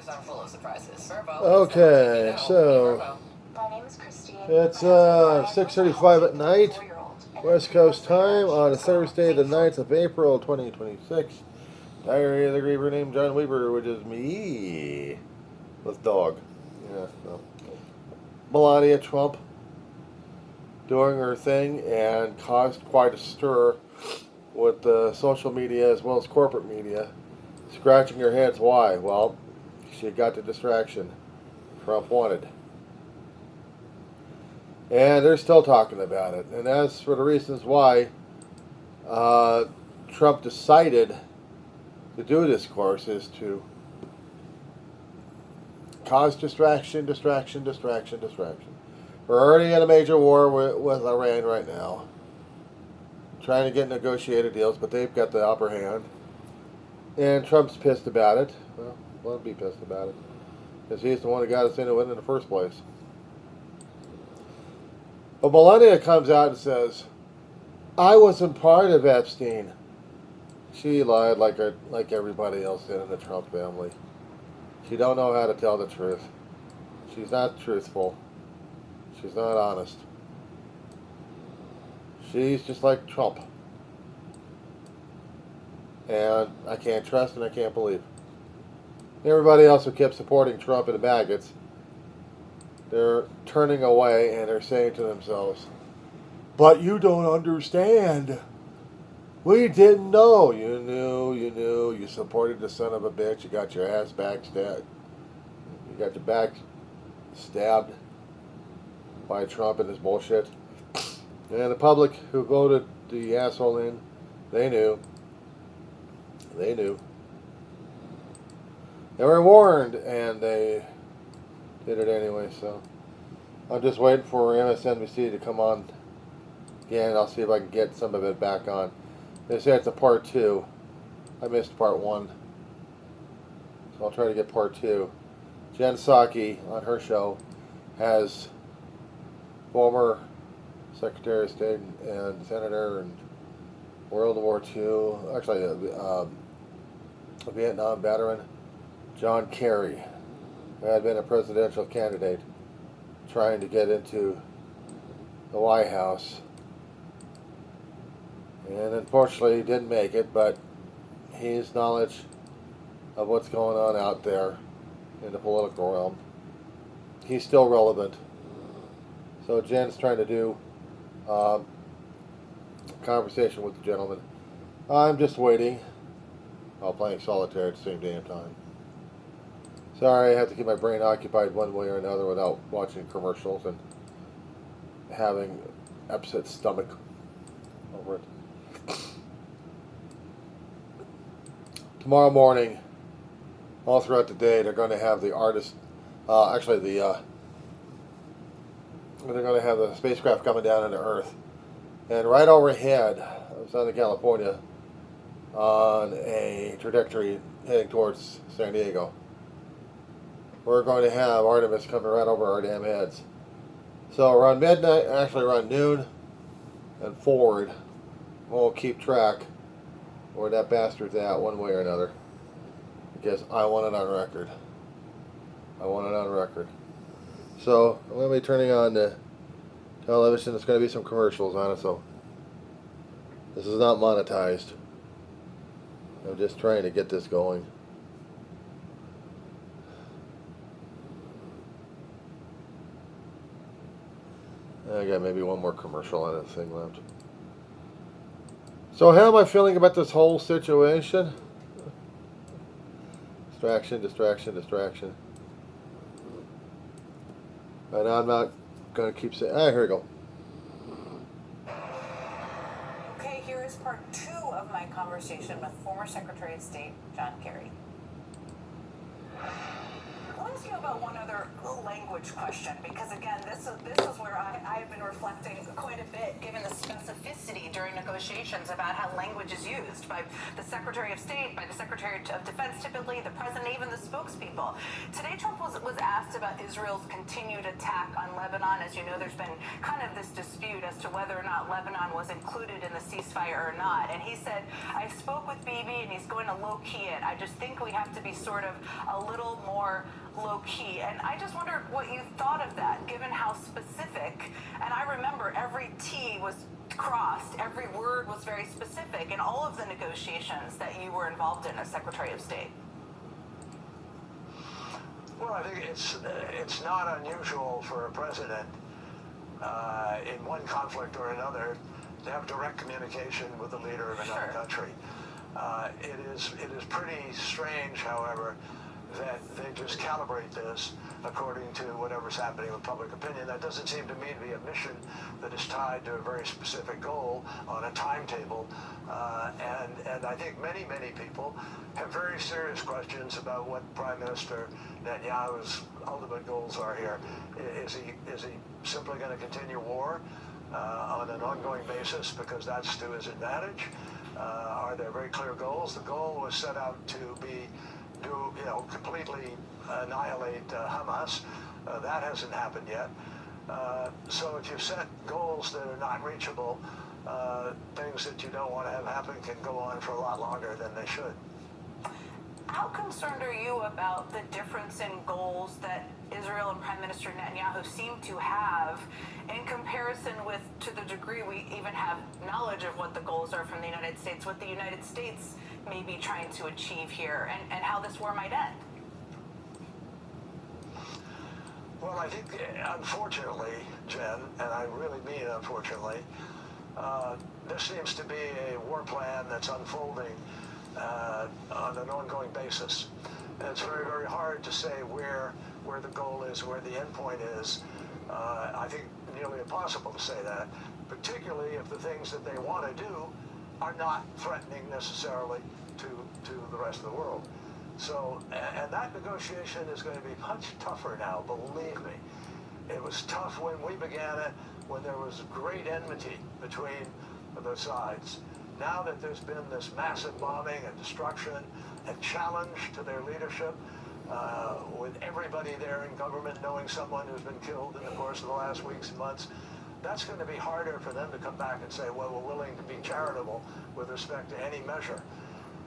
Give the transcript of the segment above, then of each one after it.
News are full of surprises. Verbo. Okay, so My name is Christine. it's 6:35 at night, West Coast time, on Thursday, the 9th of April, 2026. Diary of the Griever named John Weaver, which is me, with dog. Yeah, so. Melania Trump doing her thing and caused quite a stir with the social media as well as corporate media, scratching their heads. Why? Well, she got the distraction Trump wanted. And they're still talking about it. And as for the reasons why Trump decided to do this course is to cause distraction. We're already in a major war with Iran right now, trying to get negotiated deals, but they've got the upper hand. And Trump's pissed about it. Well, let him be pissed about it, because he's the one who got us into it in the first place. But Melania comes out and says, I wasn't part of Epstein. She lied like everybody else did in the Trump family. She don't know how to tell the truth. She's not truthful. She's not honest. She's just like Trump. And I can't trust and I can't believe. Everybody else who kept supporting Trump and the maggots, they're turning away and they're saying to themselves, but you don't understand. We didn't know. You knew. You supported the son of a bitch. You got your ass backstabbed. You got your back stabbed by Trump and his bullshit. And the public who voted the asshole in, they knew. They knew. They were warned, and they did it anyway, so I'm just waiting for MSNBC to come on again. I'll see if I can get some of it back on. They say it's a part 2. I missed part 1. So I'll try to get part 2. Jen Psaki on her show has former Secretary of State and Senator and World War II, actually a Vietnam veteran, John Kerry, who had been a presidential candidate trying to get into the White House. And unfortunately he didn't make it, but his knowledge of what's going on out there in the political realm, he's still relevant. So Jen's trying to do a conversation with the gentleman. I'm just waiting while playing solitaire at the same damn time. Sorry, I have to keep my brain occupied one way or another without watching commercials and having upset stomach over it. Tomorrow morning, all throughout the day, they're going to have the artist, they're going to have the spacecraft coming down into Earth. And right overhead of Southern California, on a trajectory heading towards San Diego, we're going to have Artemis coming right over our damn heads. So around midnight, actually around noon and forward, we'll keep track where that bastard's at one way or another, because I want it on record. I want it on record. So I'm going to be turning on the television. There's going to be some commercials on it, so this is not monetized. I'm just trying to get this going. I got maybe one more commercial on that thing left. So how am I feeling about this whole situation? Distraction. And I'm not going to keep saying... here we go. Okay, here is part 2 of my conversation with former Secretary of State John Kerry. I'll ask you about one other language question, because again, this is where I have been reflecting quite a bit, given the specificity during negotiations about how language is used by the Secretary of State, by the Secretary of Defense, typically the President, even the spokespeople. Today, Trump was asked about Israel's continued attack on Lebanon. As you know, there's been kind of this dispute as to whether or not Lebanon was included in the ceasefire or not. And he said, I spoke with Bibi and he's going to low-key it. I just think we have to be sort of a little more low-key. And I just wondered what you thought of that, given how specific. And I remember every T was crossed, every word was very specific in all of the negotiations that you were involved in as Secretary of State. Well, I think it's not unusual for a president in one conflict or another to have direct communication with the leader of another country. It is pretty strange, however, that they just calibrate this according to whatever's happening with public opinion. That doesn't seem to me to be a mission that is tied to a very specific goal on a timetable. And I think many people have very serious questions about what Prime Minister Netanyahu's ultimate goals are here. Is he simply going to continue war on an ongoing basis because that's to his advantage? Are there very clear goals? The goal was set out to be completely annihilate Hamas. That hasn't happened yet. So if you set goals that are not reachable, things that you don't want to have happen can go on for a lot longer than they should. How concerned are you about the difference in goals that Israel and Prime Minister Netanyahu seem to have in comparison with, to the degree we even have knowledge of what the goals are from the United States, what the United States may be trying to achieve here, and how this war might end? Well, I think, unfortunately, Jen, and I really mean unfortunately, there seems to be a war plan that's unfolding on an ongoing basis. And it's very, very hard to say where the goal is, where the end point is. I think nearly impossible to say that, particularly if the things that they want to do are not threatening necessarily to the rest of the world. So, and that negotiation is going to be much tougher now, believe me. It was tough when we began it, when there was great enmity between the sides. Now that there's been this massive bombing and destruction and challenge to their leadership, with everybody there in government knowing someone who's been killed in the course of the last weeks and months, that's going to be harder for them to come back and say, well, we're willing to be charitable with respect to any measure.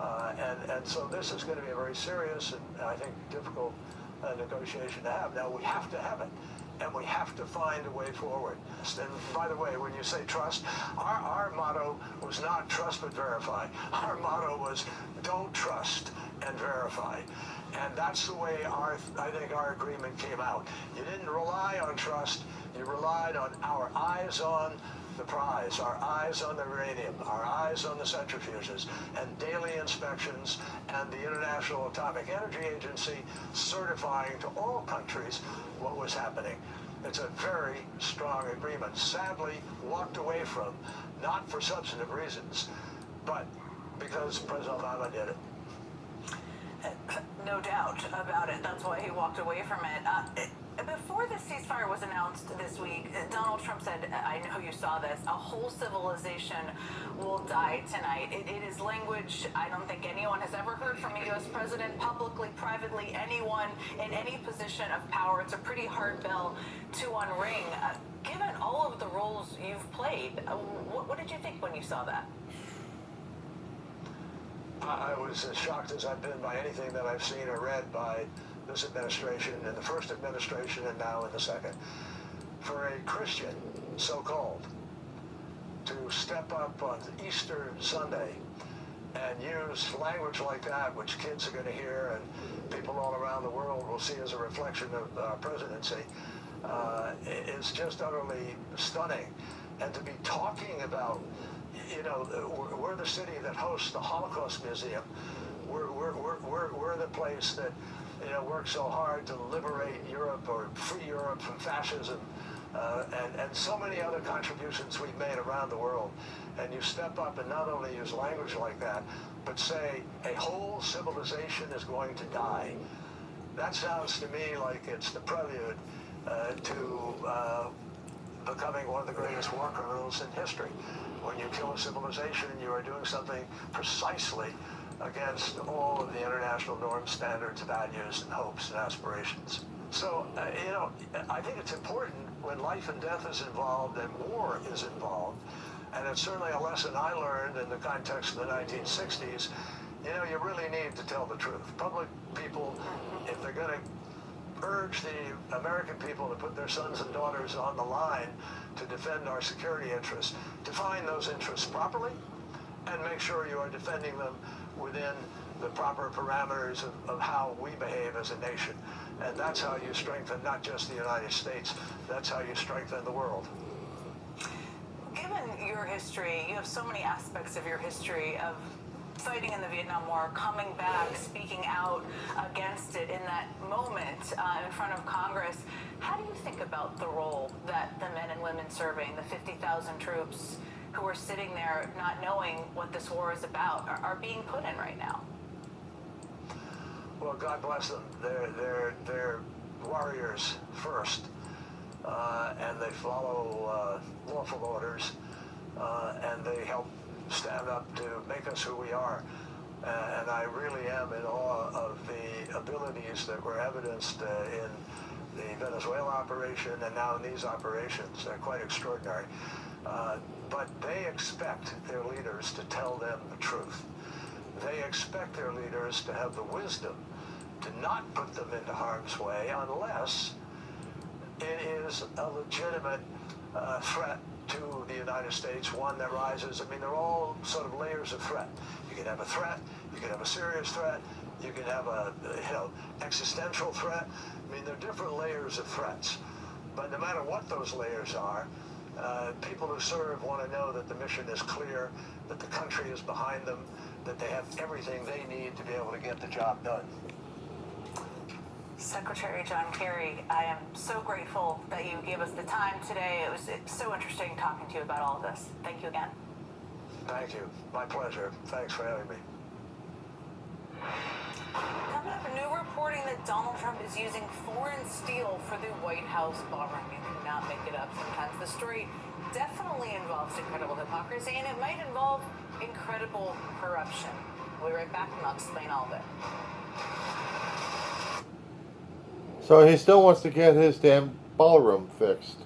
And so this is going to be a very serious and I think difficult negotiation to have. Now, we have to have it, and we have to find a way forward. And by the way, when you say trust, our motto was not trust but verify. Our motto was don't trust and verify. And that's the way I think our agreement came out. You didn't rely on trust, you relied on our eyes on the prize, our eyes on the uranium, our eyes on the centrifuges, and daily inspections, and the International Atomic Energy Agency certifying to all countries what was happening. It's a very strong agreement, sadly walked away from, not for substantive reasons, but because President Obama did it. No doubt about it. That's why he walked away from it. Before the ceasefire was announced this week, Donald Trump said, I know you saw this, a whole civilization will die tonight. It is language I don't think anyone has ever heard from a U.S. president, publicly, privately, anyone in any position of power. It's a pretty hard bell to unring. Given all of the roles you've played, what did you think when you saw that? I was as shocked as I've been by anything that I've seen or read by this administration, in the first administration and now in the second. For a Christian, so-called, to step up on Easter Sunday and use language like that, which kids are going to hear and people all around the world will see as a reflection of our presidency, is just utterly stunning. And to be talking about, we're the city that hosts the Holocaust Museum. We're the place that worked so hard to liberate Europe or free Europe from fascism, and so many other contributions we've made around the world. And you step up and not only use language like that, but say a whole civilization is going to die. That sounds to me like it's the prelude to becoming one of the greatest war criminals in history. When you kill a civilization, you are doing something precisely against all of the international norms, standards, values, and hopes and aspirations. So, I think it's important when life and death is involved and war is involved, and it's certainly a lesson I learned in the context of the 1960s, you really need to tell the truth. Public people, if they're going to urge the American people to put their sons and daughters on the line to defend our security interests, define those interests properly and make sure you are defending them within the proper parameters of how we behave as a nation. And that's how you strengthen not just the United States, that's how you strengthen the world. Given your history, you have so many aspects of your history of fighting in the Vietnam War, coming back, speaking out against it in that moment in front of Congress. How do you think about the role that the men and women serving, the 50,000 troops who are sitting there not knowing what this war is about, are being put in right now? Well, God bless them. They're warriors first, and they follow lawful orders, and they help stand up to make us who we are. And I really am in awe of the abilities that were evidenced in the Venezuela operation and now in these operations. They're quite extraordinary. But they expect their leaders to tell them the truth. They expect their leaders to have the wisdom to not put them into harm's way unless it is a legitimate threat to the United States, one that rises. I mean, they're all sort of layers of threat. You can have a threat, you can have a serious threat, you can have a existential threat. I mean, there are different layers of threats. But no matter what those layers are, people who serve want to know that the mission is clear, that the country is behind them, that they have everything they need to be able to get the job done. Secretary John Kerry, I am so grateful that you gave us the time today. It's so interesting talking to you about all of this. Thank you again. Thank you. My pleasure. Thanks for having me. Coming up, new reporting that Donald Trump is using foreign steel for the White House bombing. You cannot make it up sometimes. The story definitely involves incredible hypocrisy, and it might involve incredible corruption. We'll be right back, and I'll explain all of it. So he still wants to get his damn ballroom fixed.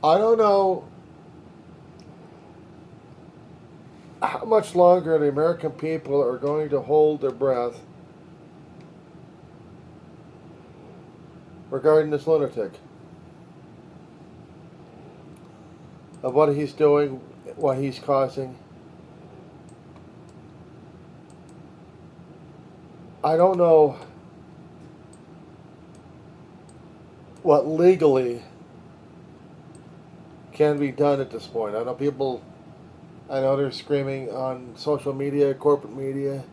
I don't know how much longer the American people are going to hold their breath regarding this lunatic. Of what he's doing, what he's causing. I don't know what legally can be done at this point. I know they're screaming on social media, corporate media,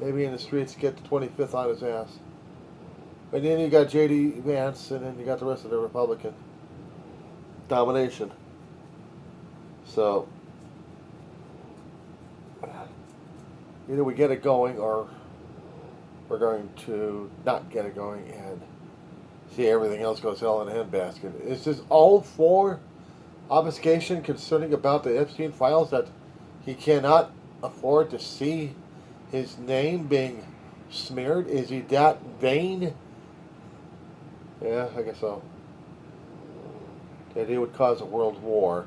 maybe in the streets, get the 25th on his ass. But then you got J.D. Vance, and then you got the rest of the Republican domination. So, either we get it going, or we're going to not get it going and see everything else goes hell in a handbasket. Is this all for obfuscation concerning about the Epstein files, that he cannot afford to see his name being smeared? Is he that vain? Yeah, I guess so. That he would cause a world war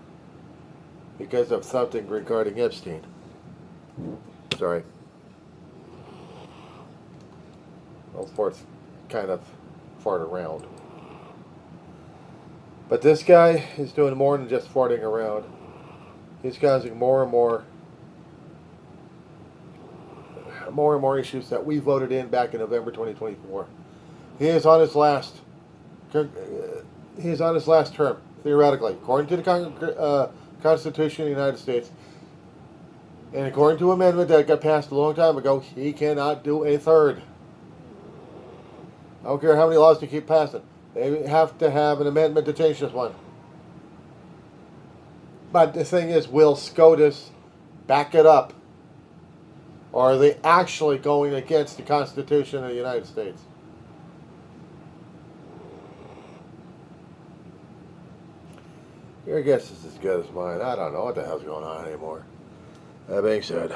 because of something regarding Epstein. Sorry. Well, forth kind of fart around. But this guy is doing more than just farting around. He's causing more and more issues that we voted in back in November 2024. He is on his last term, theoretically, according to the Constitution of the United States. And according to an amendment that got passed a long time ago, he cannot do a third. I don't care how many laws they keep passing. They have to have an amendment to change this one. But the thing is, will SCOTUS back it up? Or are they actually going against the Constitution of the United States? Your guess is as good as mine. I don't know what the hell's going on anymore. That being said,